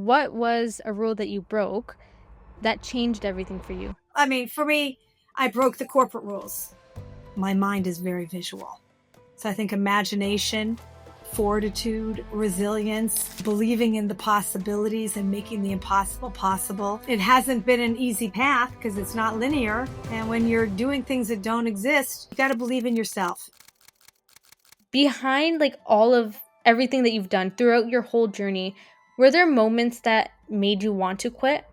what was a rule that you broke that changed everything for you? I mean, for me, I broke the corporate rules. My mind is very visual. So I think imagination, fortitude, resilience, believing in the possibilities and making the impossible possible. It hasn't been an easy path because it's not linear. And when you're doing things that don't exist, you got to believe in yourself. Behind like all of everything that you've done throughout your whole journey, were there moments that made you want to quit?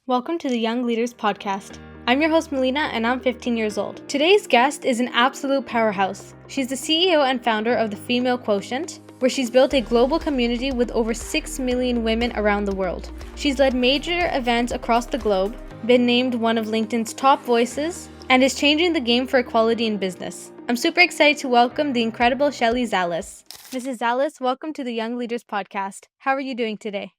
Welcome to the Young Leaders Podcast. I'm your host, Malina, and I'm 15 years old. Today's guest is an absolute powerhouse. She's the CEO and founder of the Female Quotient, where she's built a global community with over 6 million women around the world. She's led major events across the globe, been named one of LinkedIn's top voices, and is changing the game for equality in business. I'm super excited to welcome the incredible Shelly Zalis. Mrs. Zalis, welcome to the Young Leaders Podcast. How are you doing today?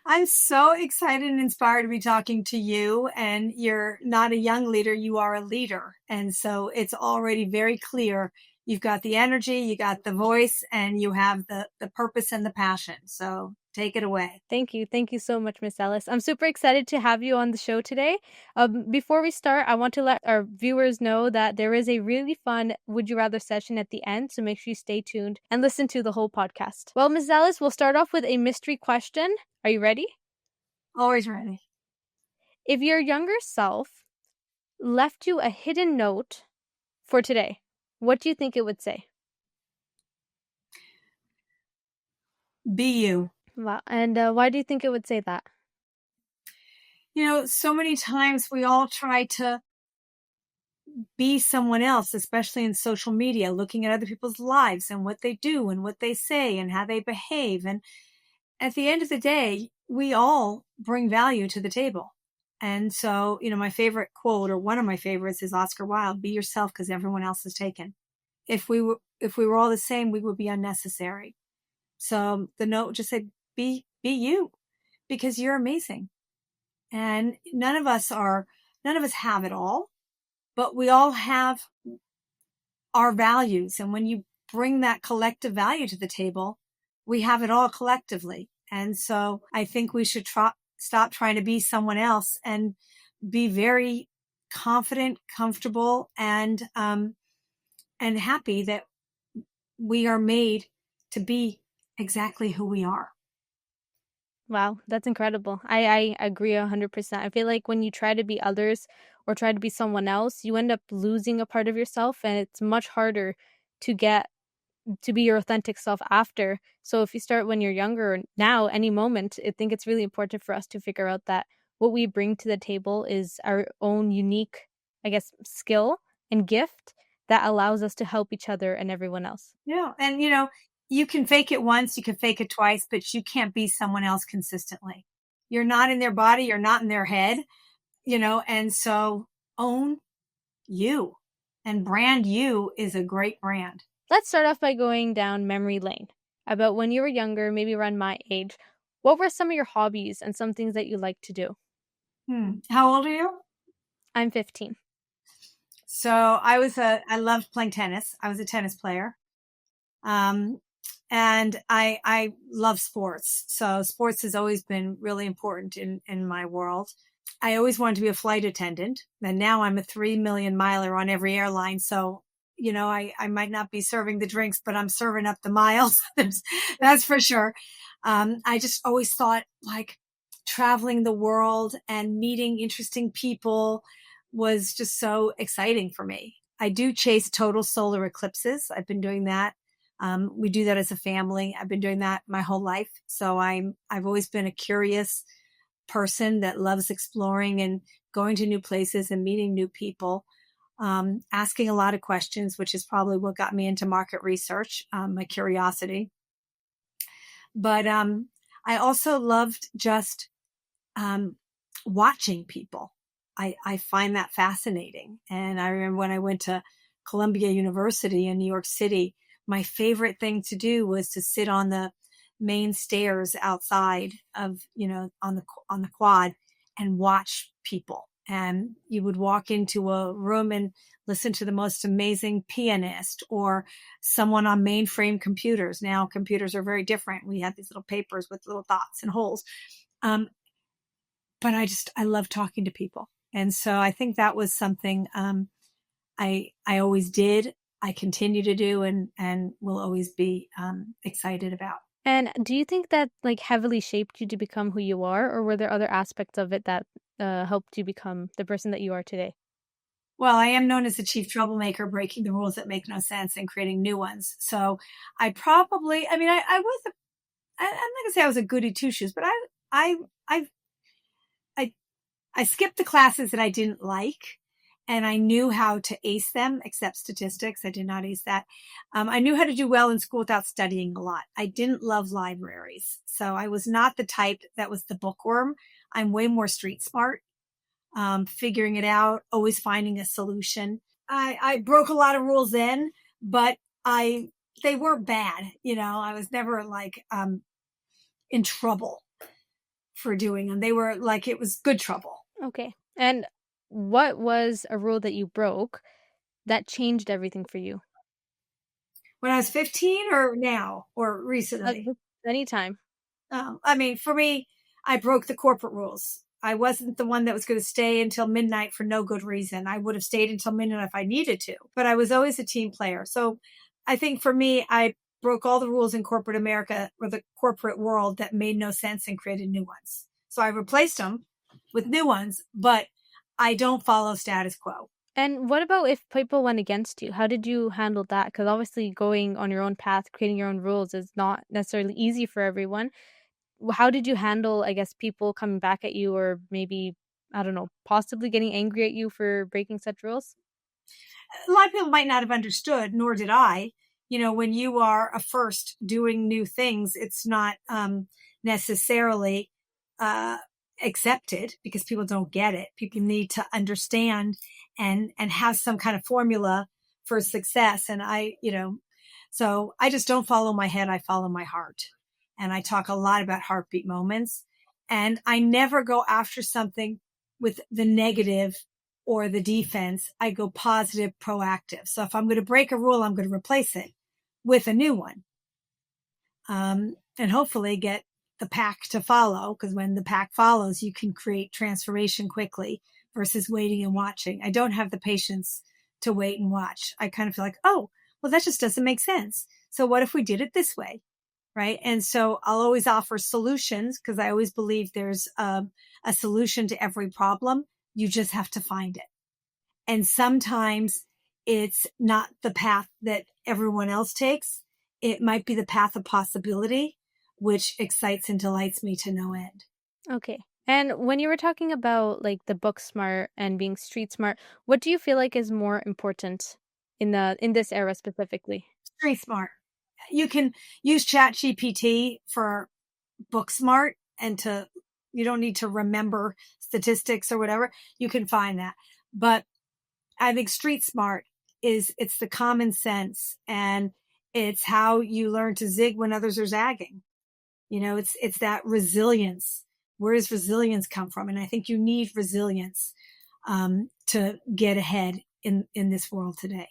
I'm so excited and inspired to be talking to you. And you're not a young leader, you are a leader. And so it's already very clear. You've got the energy, you got the voice, and you have the purpose and the passion. So take it away. Thank you. Thank you so much, Miss Alice. I'm super excited to have you on the show today. Before we start, I want to let our viewers know that there is a really fun Would You Rather session at the end, so make sure you stay tuned and listen to the whole podcast. Well, Miss Alice, we'll start off with a mystery question. Are you ready? Always ready. If your younger self left you a hidden note for today, what do you think it would say? Be you. Wow. And why do you think it would say that? You know, so many times we all try to be someone else, especially in social media, looking at other people's lives and what they do and what they say and how they behave. And at the end of the day, we all bring value to the table. And so, you know, my favorite quote, or one of my favorites, is Oscar Wilde: "Be yourself because everyone else is taken." If we were all the same, we would be unnecessary. So the note just said, be you, because you're amazing. And none of us have it all, but we all have our values. And when you bring that collective value to the table, we have it all collectively. And so I think we should stop trying to be someone else and be very confident, comfortable, and happy that we are made to be exactly who we are. Wow, that's incredible. I agree 100%. I feel like when you try to be others or try to be someone else, you end up losing a part of yourself, and it's much harder to get to be your authentic self after. So if you start when you're younger, now, any moment, I think it's really important for us to figure out that what we bring to the table is our own unique, I guess, skill and gift that allows us to help each other and everyone else. Yeah. And, you know, you can fake it once, you can fake it twice, but you can't be someone else consistently. You're not in their body, you're not in their head, you know, and so own you, and brand you is a great brand. Let's start off by going down memory lane. About when you were younger, maybe around my age, what were some of your hobbies and some things that you liked to do? How old are you? I'm 15. So I loved playing tennis. I was a tennis player. And I love sports. So sports has always been really important in my world. I always wanted to be a flight attendant. And now I'm a 3 million miler on every airline. So, you know, I might not be serving the drinks, but I'm serving up the miles. That's for sure. I just always thought like traveling the world and meeting interesting people was just so exciting for me. I do chase total solar eclipses. I've been doing that. We do that as a family. I've been doing that my whole life. So I've always been a curious person that loves exploring and going to new places and meeting new people, asking a lot of questions, which is probably what got me into market research, my curiosity. But I also loved just watching people. I find that fascinating. And I remember when I went to Columbia University in New York City, my favorite thing to do was to sit on the main stairs outside of, you know, on the quad and watch people and you would walk into a room and listen to the most amazing pianist or someone on mainframe computers. Now computers are very different. We have these little papers with little dots and holes. But I love talking to people. And so I think that was something, I always did. I continue to do and will always be, excited about. And do you think that like heavily shaped you to become who you are, or were there other aspects of it that helped you become the person that you are today? Well, I am known as the chief troublemaker, breaking the rules that make no sense and creating new ones. So I probably, I mean, I was, I'm not gonna say I was a goody two shoes, but I, I, I, I skipped the classes that I didn't like, and I knew how to ace them, except statistics. I did not ace that. I knew how to do well in school without studying a lot. I didn't love libraries, so I was not the type that was the bookworm. I'm way more street smart, figuring it out, always finding a solution. I broke a lot of rules then, but they weren't bad. You know, I was never like, in trouble for doing them. They were like, it was good trouble. Okay. And what was a rule that you broke that changed everything for you? When I was 15 or now or recently? Anytime. I mean, for me, I broke the corporate rules. I wasn't the one that was going to stay until midnight for no good reason. I would have stayed until midnight if I needed to, but I was always a team player. So I think for me, I broke all the rules in corporate America or the corporate world that made no sense and created new ones. So I replaced them with new ones, but I don't follow status quo. And what about if people went against you? How did you handle that? Because obviously going on your own path, creating your own rules is not necessarily easy for everyone. How did you handle, I guess, people coming back at you or maybe, I don't know, possibly getting angry at you for breaking such rules? A lot of people might not have understood, nor did I. You know, when you are a first doing new things, it's not, necessarily, uh, accepted because people don't get it. People need to understand and have some kind of formula for success. And so I just don't follow my head. I follow my heart. And I talk a lot about heartbeat moments, and I never go after something with the negative or the defense. I go positive, proactive. So if I'm going to break a rule, I'm going to replace it with a new one. And hopefully get the pack to follow, because when the pack follows, you can create transformation quickly versus waiting and watching. I don't have the patience to wait and watch. I kind of feel like, oh, well, that just doesn't make sense. So what if we did it this way? Right. And so I'll always offer solutions because I always believe there's a solution to every problem. You just have to find it. And sometimes it's not the path that everyone else takes. It might be the path of possibility, which excites and delights me to no end. Okay. And when you were talking about like the book smart and being street smart, what do you feel like is more important in this era specifically? Street smart. You can use Chat GPT for book smart you don't need to remember statistics or whatever. You can find that. But I think street smart it's the common sense, and it's how you learn to zig when others are zagging. You know, it's that resilience. Where does resilience come from? And I think you need resilience, to get ahead in this world today.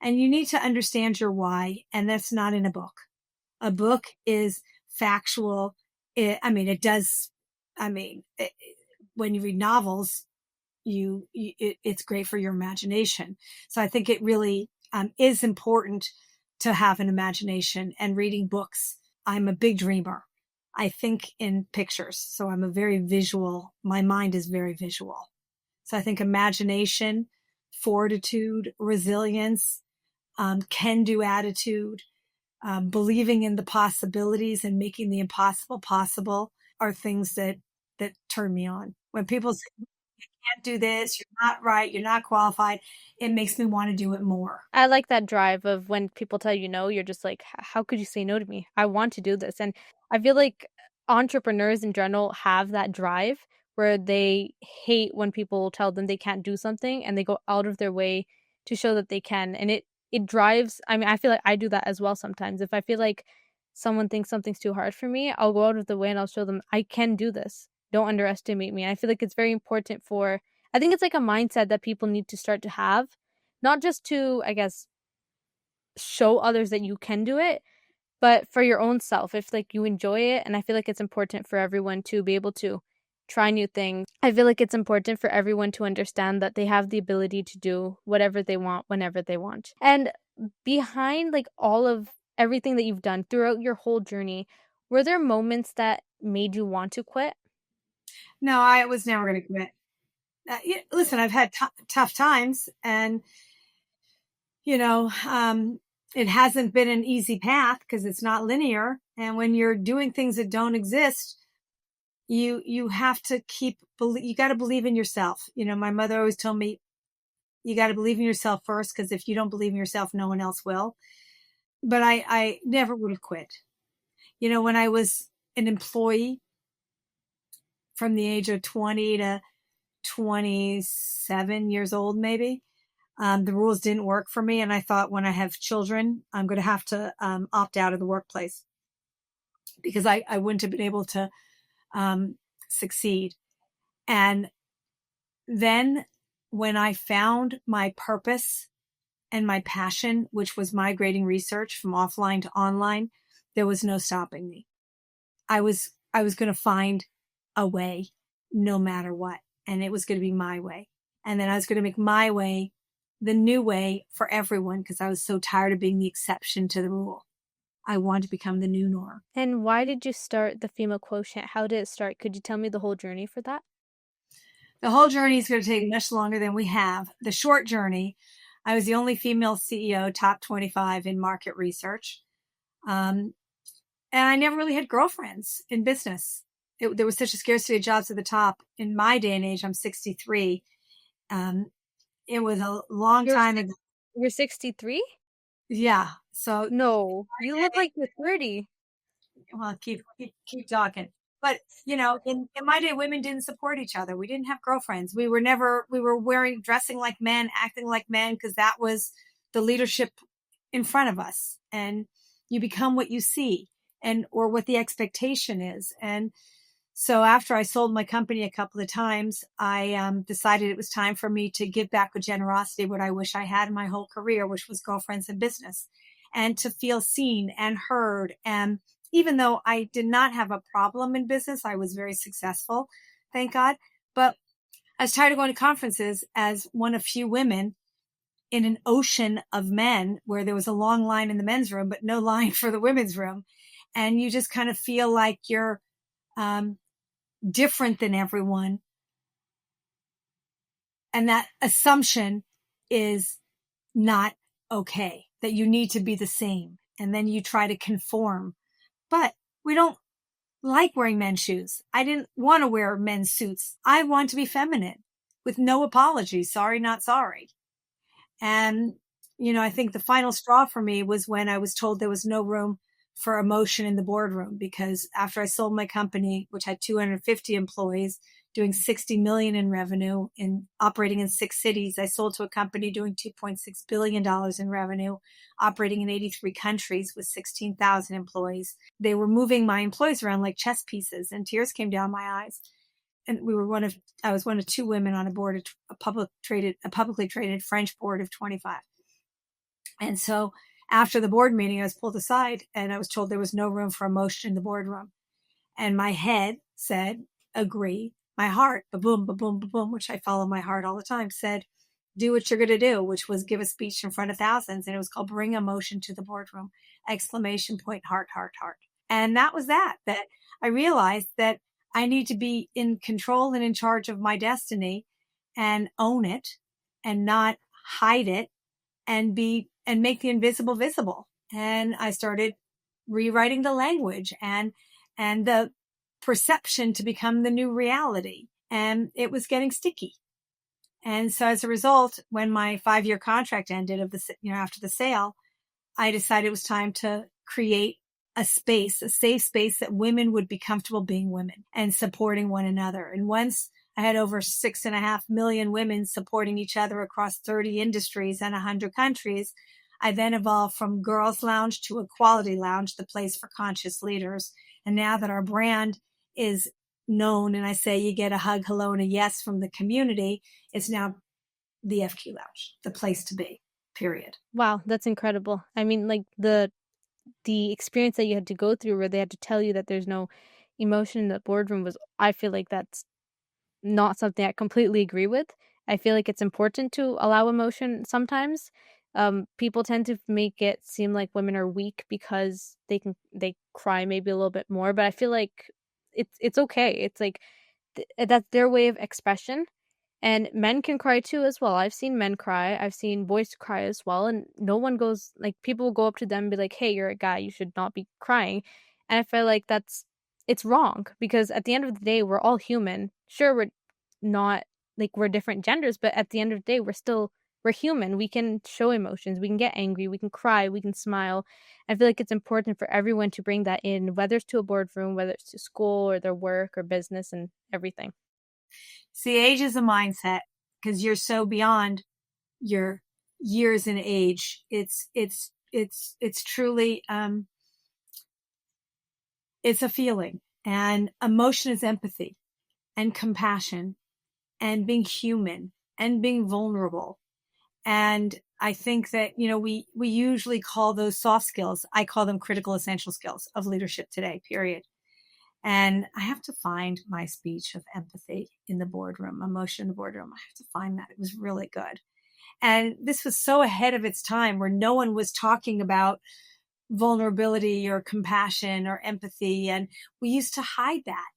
And you need to understand your why. And that's not in a book. A book is factual. When you read novels, it's great for your imagination. So I think it really, is important to have an imagination and reading books. I'm a big dreamer. I think in pictures. So my mind is very visual. So I think imagination, fortitude, resilience, can-do attitude, believing in the possibilities and making the impossible possible are things that turn me on. When people say, you can't do this, you're not right, you're not qualified, it makes me want to do it more. I like that drive of when people tell you no, you're just like, how could you say no to me? I want to do this. And I feel like entrepreneurs in general have that drive where they hate when people tell them they can't do something and they go out of their way to show that they can. And it drives, I mean, I feel like I do that as well sometimes. If I feel like someone thinks something's too hard for me, I'll go out of the way and I'll show them I can do this. Don't underestimate me. And I feel like it's very important for I think it's like a mindset that people need to start to have, not just to, I guess, show others that you can do it, but for your own self, if like you enjoy it. And I feel like it's important for everyone to be able to try new things. I feel like it's important for everyone to understand that they have the ability to do whatever they want whenever they want. And behind like all of everything that you've done throughout your whole journey, were there moments that made you want to quit? No, I was never going to quit. Listen, I've had tough times, and it hasn't been an easy path because it's not linear. And when you're doing things that don't exist, you have to you got to believe in yourself. My mother always told me, you got to believe in yourself first, because if you don't believe in yourself, no one else will. But I never would have quit. When I was an employee from the age of 20 to 27 years old, maybe, the rules didn't work for me. And I thought, when I have children, I'm going to have to opt out of the workplace, because I wouldn't have been able to succeed. And then when I found my purpose and my passion, which was migrating research from offline to online, there was no stopping me. I was going to find a way no matter what. And it was going to be my way. And then I was going to make my way the new way for everyone, because I was so tired of being the exception to the rule. I wanted to become the new norm. And why did you start the Female Quotient? How did it start? Could you tell me the whole journey for that? The whole journey is going to take much longer than we have. The short journey, I was the only female CEO, top 25 in market research. And I never really had girlfriends in business. There was such a scarcity of jobs at the top. In my day and age, I'm 63. It was a long time ago. You're 63? Yeah. So no, you look like you're 30. Well, keep talking. But in my day, women didn't support each other. We didn't have girlfriends. We were dressing like men, acting like men, because that was the leadership in front of us. And you become what you see, or what the expectation is. And so after I sold my company a couple of times, I decided it was time for me to give back with generosity what I wish I had in my whole career, which was girlfriends in business, and to feel seen and heard. And even though I did not have a problem in business, I was very successful, thank God. But I was tired of going to conferences as one of few women in an ocean of men, where there was a long line in the men's room, but no line for the women's room. And you just kind of feel like you're different than everyone. And that assumption is not okay, that you need to be the same. And then you try to conform. But we don't like wearing men's shoes. I didn't want to wear men's suits. I want to be feminine with no apology. Sorry, not sorry. And, I think the final straw for me was when I was told there was no room for emotion in the boardroom, because after I sold my company, which had 250 employees, doing 60 million in revenue and operating in 6 cities, I sold to a company doing $2.6 billion in revenue, operating in 83 countries with 16,000 employees. They were moving my employees around like chess pieces, and tears came down my eyes. And I was one of 2 women on a board, a publicly traded French board of 25. And so after the board meeting, I was pulled aside and I was told there was no room for emotion in the boardroom. And my head said, agree. My heart, ba-boom, ba-boom, ba-boom, which I follow my heart all the time, said, do what you're going to do, which was give a speech in front of thousands. And it was called Bring Emotion to the Boardroom, ! Heart, heart, heart. And that was that I realized that I need to be in control and in charge of my destiny, and own it, and not hide it, and make the invisible visible. And I started rewriting the language and the perception to become the new reality. And it was getting sticky. And so as a result, when my 5-year contract ended after the sale, I decided it was time to create a safe space that women would be comfortable being women and supporting one another. And once I had over 6.5 million women supporting each other across 30 industries and 100 countries, I then evolved from Girls Lounge to Equality Lounge, the place for conscious leaders. And now that our brand is known and I say you get a hug, hello, and a yes from the community, it's now the FQ Lounge, the place to be, period. Wow, that's incredible. I mean, like the experience that you had to go through where they had to tell you that there's no emotion in the boardroom was, I feel like that's not something I completely agree with. I feel like it's important to allow emotion sometimes. People tend to make it seem like women are weak because they cry maybe a little bit more, but I feel like it's okay. It's like that's their way of expression. And men can cry too as well. I've seen men cry. I've seen boys cry as well. And no one goes like people will go up to them and be like, "Hey, you're a guy. You should not be crying." And I feel like it's wrong because at the end of the day, we're all human. Sure, we're not like we're different genders, but at the end of the day, we're human. We can show emotions. We can get angry. We can cry. We can smile. I feel like it's important for everyone to bring that in, whether it's to a boardroom, whether it's to school or their work or business and everything. See, age is a mindset because you're so beyond your years in age. It's truly, it's a feeling, and emotion is empathy and compassion and being human and being vulnerable. And I think that, we usually call those soft skills. I call them critical essential skills of leadership today, period. And I have to find my speech of empathy in the boardroom, emotion in the boardroom. I have to find that. It was really good. And this was so ahead of its time where no one was talking about vulnerability or compassion or empathy. And we used to hide that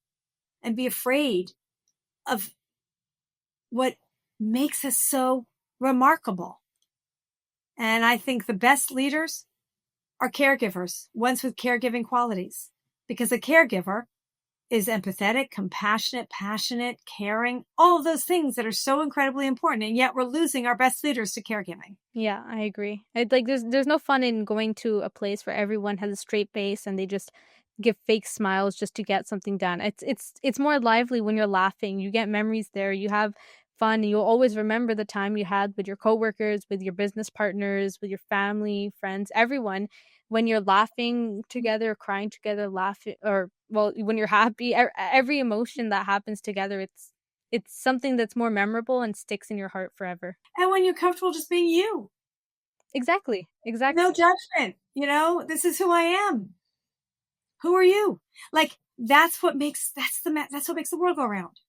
and be afraid of what makes us so remarkable. And I think the best leaders are caregivers, ones with caregiving qualities, because a caregiver is empathetic, compassionate, passionate, caring, all of those things that are so incredibly important. And yet we're losing our best leaders to caregiving. Yeah, I agree. Like there's no fun in going to a place where everyone has a straight face and they just give fake smiles just to get something done. It's more lively when you're laughing. You get memories there. You have fun. You'll always remember the time you had with your coworkers, with your business partners, with your family, friends, everyone. When you're laughing together, crying together, laughing, or well, when you're happy, every emotion that happens together, it's something that's more memorable and sticks in your heart forever. And when you're comfortable just being you, Exactly. no Exactly. judgment, this is who I am. Who are you? Like that's what makes the world go around.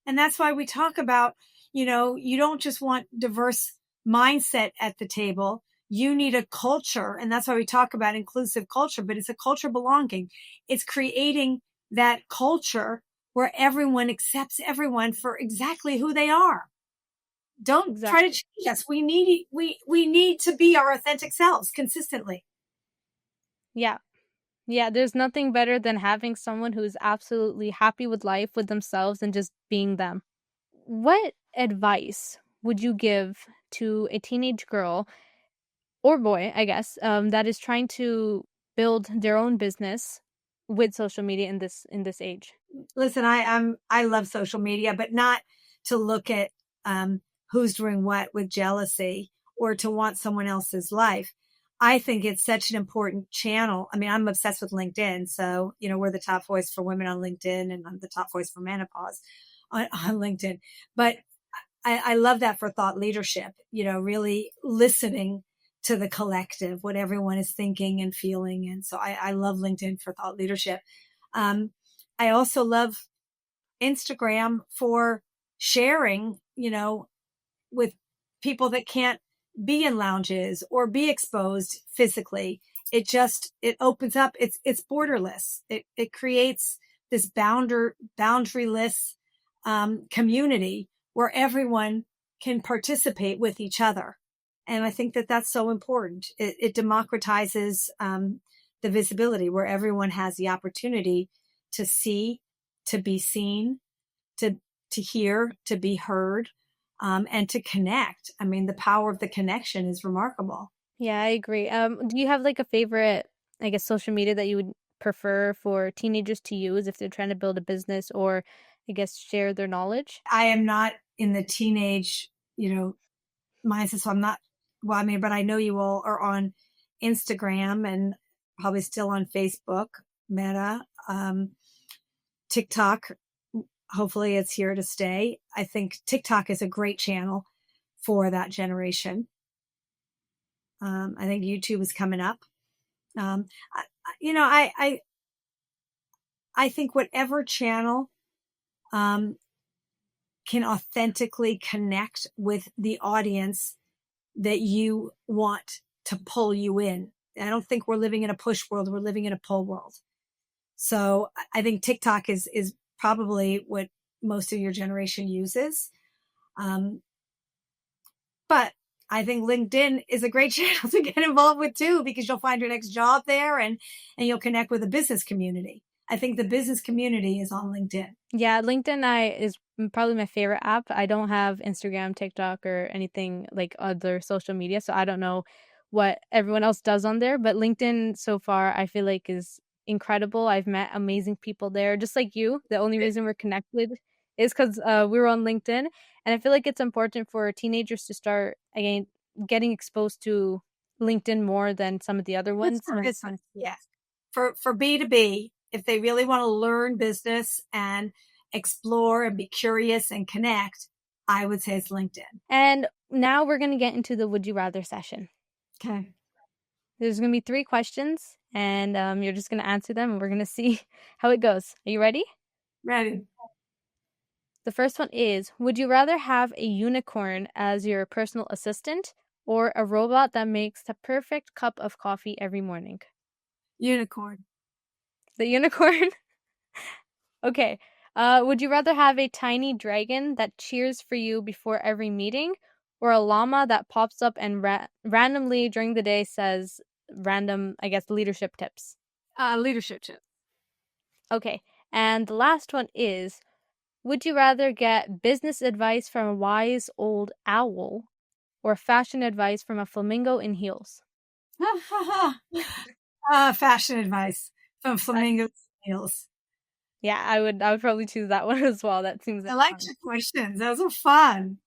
And that's why we talk about, you don't just want diverse mindset at the table. You need a culture. And that's why we talk about inclusive culture, but it's a culture of belonging. It's creating that culture where everyone accepts everyone for exactly who they are. Don't try to Exactly. change us. We need to be our authentic selves consistently. Yeah. Yeah, there's nothing better than having someone who is absolutely happy with life, with themselves, and just being them. What advice would you give to a teenage girl or boy, I guess, that is trying to build their own business with social media in this age? Listen, I love social media, but not to look at who's doing what with jealousy or to want someone else's life. I think it's such an important channel. I mean, I'm obsessed with LinkedIn. So, we're the top voice for women on LinkedIn and I'm the top voice for menopause on LinkedIn. But I love that for thought leadership, really listening to the collective, what everyone is thinking and feeling. And so I love LinkedIn for thought leadership. Um, I also love Instagram for sharing, with people that can't be in lounges or be exposed physically. It opens up. It's borderless. It creates this boundaryless, community where everyone can participate with each other. And I think that that's so important. It democratizes, the visibility where everyone has the opportunity to see, to be seen, to hear, to be heard, and to connect. I mean, the power of the connection is remarkable. Yeah, I agree. Do you have like a favorite, I guess, social media that you would prefer for teenagers to use if they're trying to build a business or, I guess, share their knowledge? I am not in the teenage, mindset, so I'm not. Well, I mean, but I know you all are on Instagram and probably still on Facebook, Meta. TikTok, hopefully it's here to stay. I think TikTok is a great channel for that generation. I think YouTube is coming up. I think whatever channel can authentically connect with the audience that you want to pull you in. I don't think we're living in a push world. We're living in a pull world. So I think TikTok is probably what most of your generation uses. But I think LinkedIn is a great channel to get involved with too, because you'll find your next job there and you'll connect with the business community. I think the business community is on LinkedIn. Yeah, LinkedIn is probably my favorite app. I don't have Instagram, TikTok, or anything like other social media, so I don't know what everyone else does on there. But LinkedIn so far, I feel like is incredible. I've met amazing people there, just like you. The only reason we're connected is because we were on LinkedIn, and I feel like it's important for teenagers to start again getting exposed to LinkedIn more than some of the other ones. Yeah, for B2B, if they really want to learn business and explore and be curious and connect, I would say it's LinkedIn. And now we're going to get into the Would You Rather session. Okay. There's going to be 3 questions, and you're just going to answer them, and we're going to see how it goes. Are you ready? Ready. The first one is, would you rather have a unicorn as your personal assistant or a robot that makes the perfect cup of coffee every morning? Unicorn. The unicorn? Okay. Would you rather have a tiny dragon that cheers for you before every meeting or a llama that pops up and randomly during the day says random, I guess, leadership tips? Leadership tips. Okay. And the last one is, would you rather get business advice from a wise old owl or fashion advice from a flamingo in heels? Fashion advice from flamingos in heels. Yeah, I would probably choose that one as well. That seems I liked your questions. Those were fun.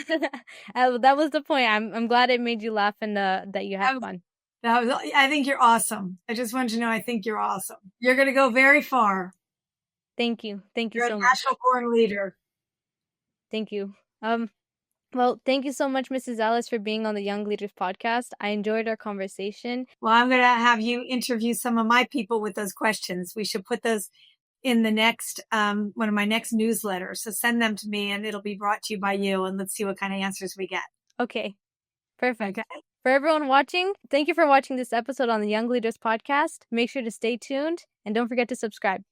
That was the point. I'm glad it made you laugh and that you had fun. I think you're awesome. I just wanted to know I think you're awesome. You're going to go very far. Thank you. Thank you You're so a much. national born leader. Thank you. Well, thank you so much, Mrs. Zalis, for being on the Young Leaders podcast. I enjoyed our conversation. Well, I'm going to have you interview some of my people with those questions. We should put those in the next, one of my next newsletters. So send them to me and it'll be brought to you by you. And let's see what kind of answers we get. Okay. Perfect. Okay. For everyone watching, thank you for watching this episode on the Young Leaders podcast. Make sure to stay tuned and don't forget to subscribe.